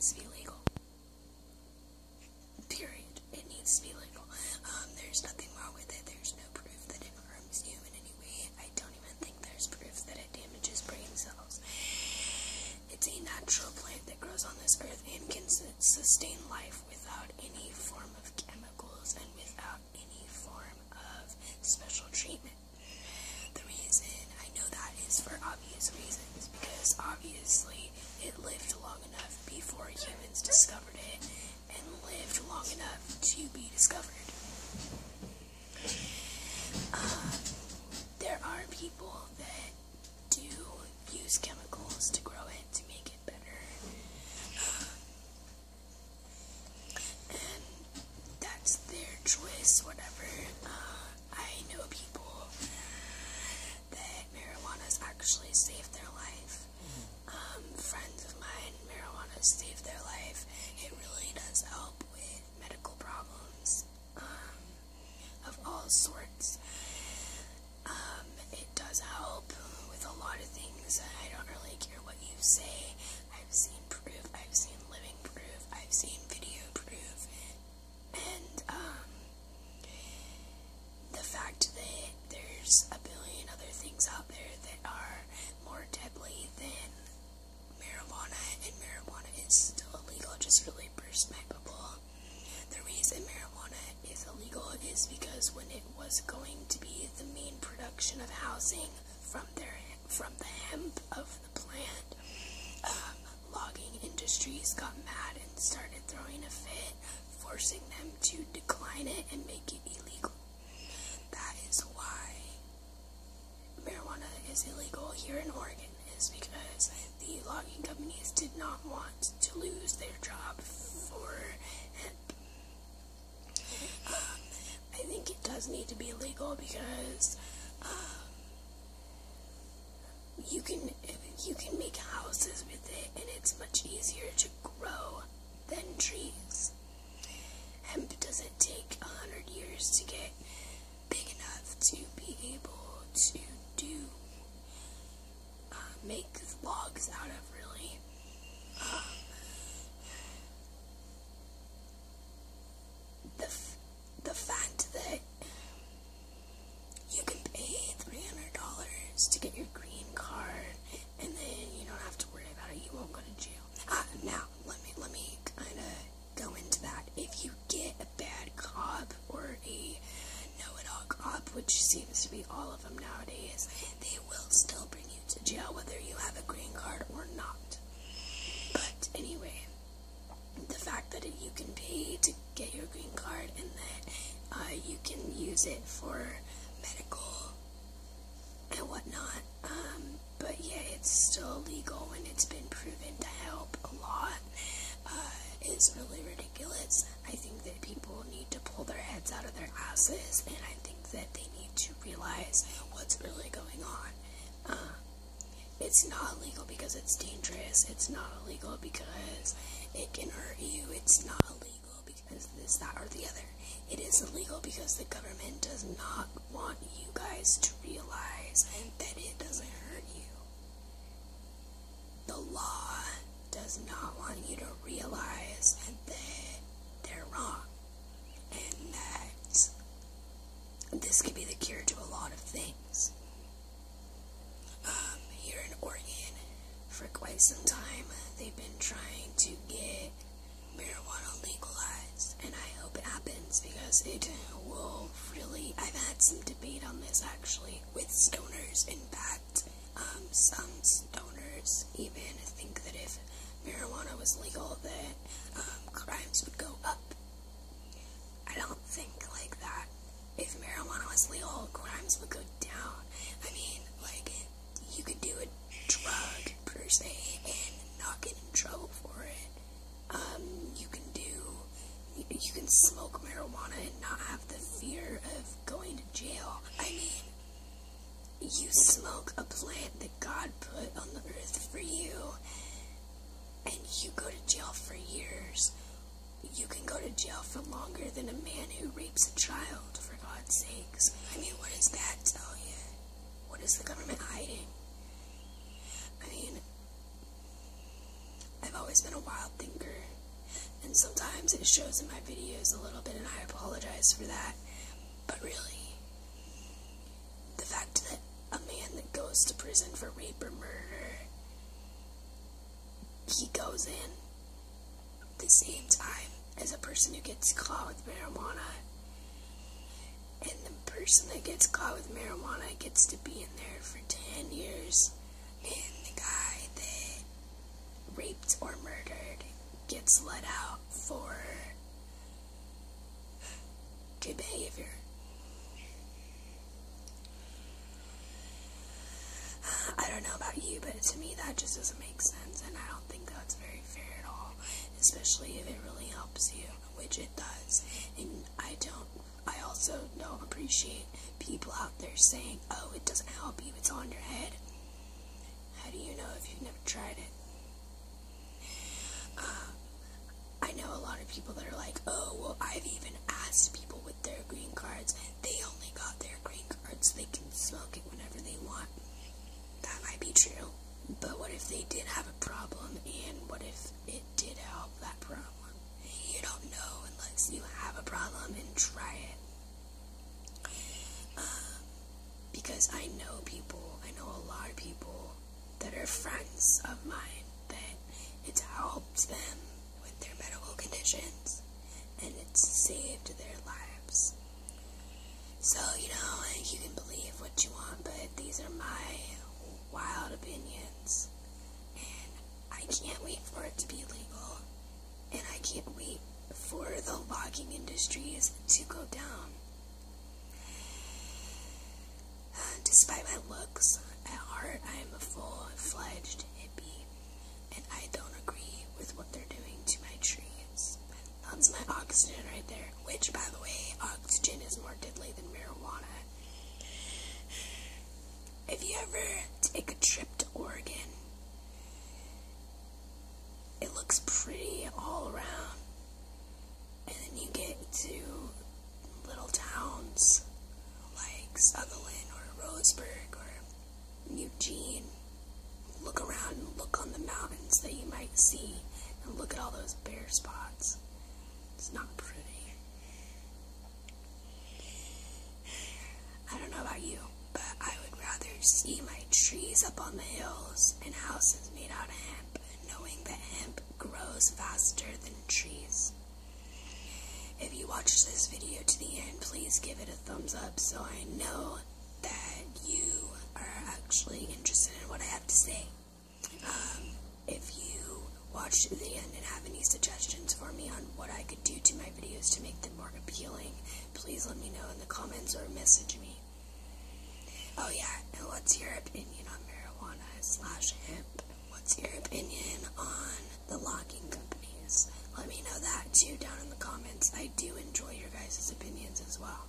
needs to be legal. Period. It needs to be legal. There's nothing wrong with it. There's no proof that it harms you in any way. I don't even think there's proof that it damages brain cells. It's a natural plant that grows on this earth and can sustain life without any form of chemicals and without any form of special treatment. The reason I know that is for obvious reasons, because obviously it lived long enough before humans discovered it and lived long enough to be discovered. There are people that do use chemicals to grow it to make it better, and that's their choice, whatever. I know people that marijuana's actually saved their life. Friends of mine, marijuana saved their life. It really does help with medical problems of all sorts. It does help with a lot of things. I don't really care what you say. I've seen proof. I've seen living proof. I've seen video proof. And the fact that there's a billion other things out there that are more deadly than marijuana, and marijuana is still illegal, just really burst my bubble. The reason marijuana is illegal is because when it was going to be the main production of housing from the hemp of the plant, logging industries got mad and started throwing a fit, forcing them to decline it and make it illegal. That is why marijuana is illegal here in Oregon, is because the logging companies did not want to lose their job for hemp. I think it does need to be legal because you can make houses with it, and it's much easier to grow than trees. Hemp doesn't take 100 years to get big enough to be able to make logs out of, really. The fact that you can pay $300 to get your green card, and then you don't have to worry about it, you won't go to jail. Now, let me kind of go into that. If you get a bad cop or a know-it-all cop, which seems to be all of them nowadays, they will still bring you to jail whether you have a green card or not. But anyway, the fact that you can pay to get your green card and that you can use it for medical and whatnot, but yeah, it's still legal and it's been proven to help a lot, is really ridiculous. I think that people need to pull their heads out of their asses, and I think that they need to realize what's really going on. It's not illegal because it's dangerous. It's not illegal because it can hurt you. It's not illegal because this, that, or the other. It is illegal because the government does not want you guys to realize that it doesn't hurt you. The law does not want you to realize that they're wrong, and that this could be the cure to a lot of things. Here in Oregon, for quite some time, they've been trying to get marijuana legalized, and I hope it happens because it will really, I've had some debate on this actually with stoners. In fact, some stoners even think that if marijuana was legal that crimes would go up. I don't think like that. If marijuana was legal, crimes would go down. I mean, like, you could do a drug per se and not get in trouble for it. You can smoke marijuana and not have the fear of going to jail. I mean, you smoke a plant that God put on the earth for you, and you go to jail for years. You can go to jail for longer than a man who rapes a child, for God's sakes. I mean, what does that tell you? What is the government hiding? I mean, I've I've always been a wild thinker, and sometimes it shows in my videos a little bit, and I apologize for that. But really, the fact that a man that goes to prison for rape or murder, he goes in the same time as a person who gets caught with marijuana, and the person that gets caught with marijuana gets to be in there for 10 years, and the guy that raped or murdered gets let out for good behavior. I don't know about you, but to me that just doesn't make sense, and I don't think that's very fair at all, especially if it really helps you, which it does. And I also don't appreciate people out there saying, oh, it doesn't help you, it's on your head. How do you know if you've never tried it? I know a lot of people that are like, oh, well, I've even asked people with their green cards, they only got their green cards so they can smoke it whenever they want. That might be true, but what if they did have a problem, and what if it did help that problem? You don't know unless you have a problem and try it. Because I know a lot of people that are friends of mine that it's helped them with their medical conditions, and it's saved their lives. So, you can believe what you want, but these are my wild opinions, and I can't wait for it to be legal, and I can't wait for the logging industries to go down. Despite my looks, at heart I am a full-fledged hippie, and I don't agree with what they're doing to my trees. That's my oxygen right there, which, by the way, oxygen is more deadly than marijuana. If you ever take a trip to Oregon, it looks pretty all around, and then you get to little towns like Sutherland or Roseburg or Eugene. Look around and look on the mountains that you might see, and look at all those bare spots. It's not pretty. I don't know about you, but I would rather see my trees up on the hills and houses made out of hemp, knowing that hemp grows faster than trees. If you watched this video to the end, please give it a thumbs up so I know that you are actually interested in what I have to say. If you watched to the end and have any suggestions for me on what I could do to my videos to make them more appealing, please let me know in the comments or message me. Oh yeah, and what's your opinion on marijuana/hemp? What's your opinion on the logging companies? Let me know that too down in the comments. I do enjoy your guys' opinions as well.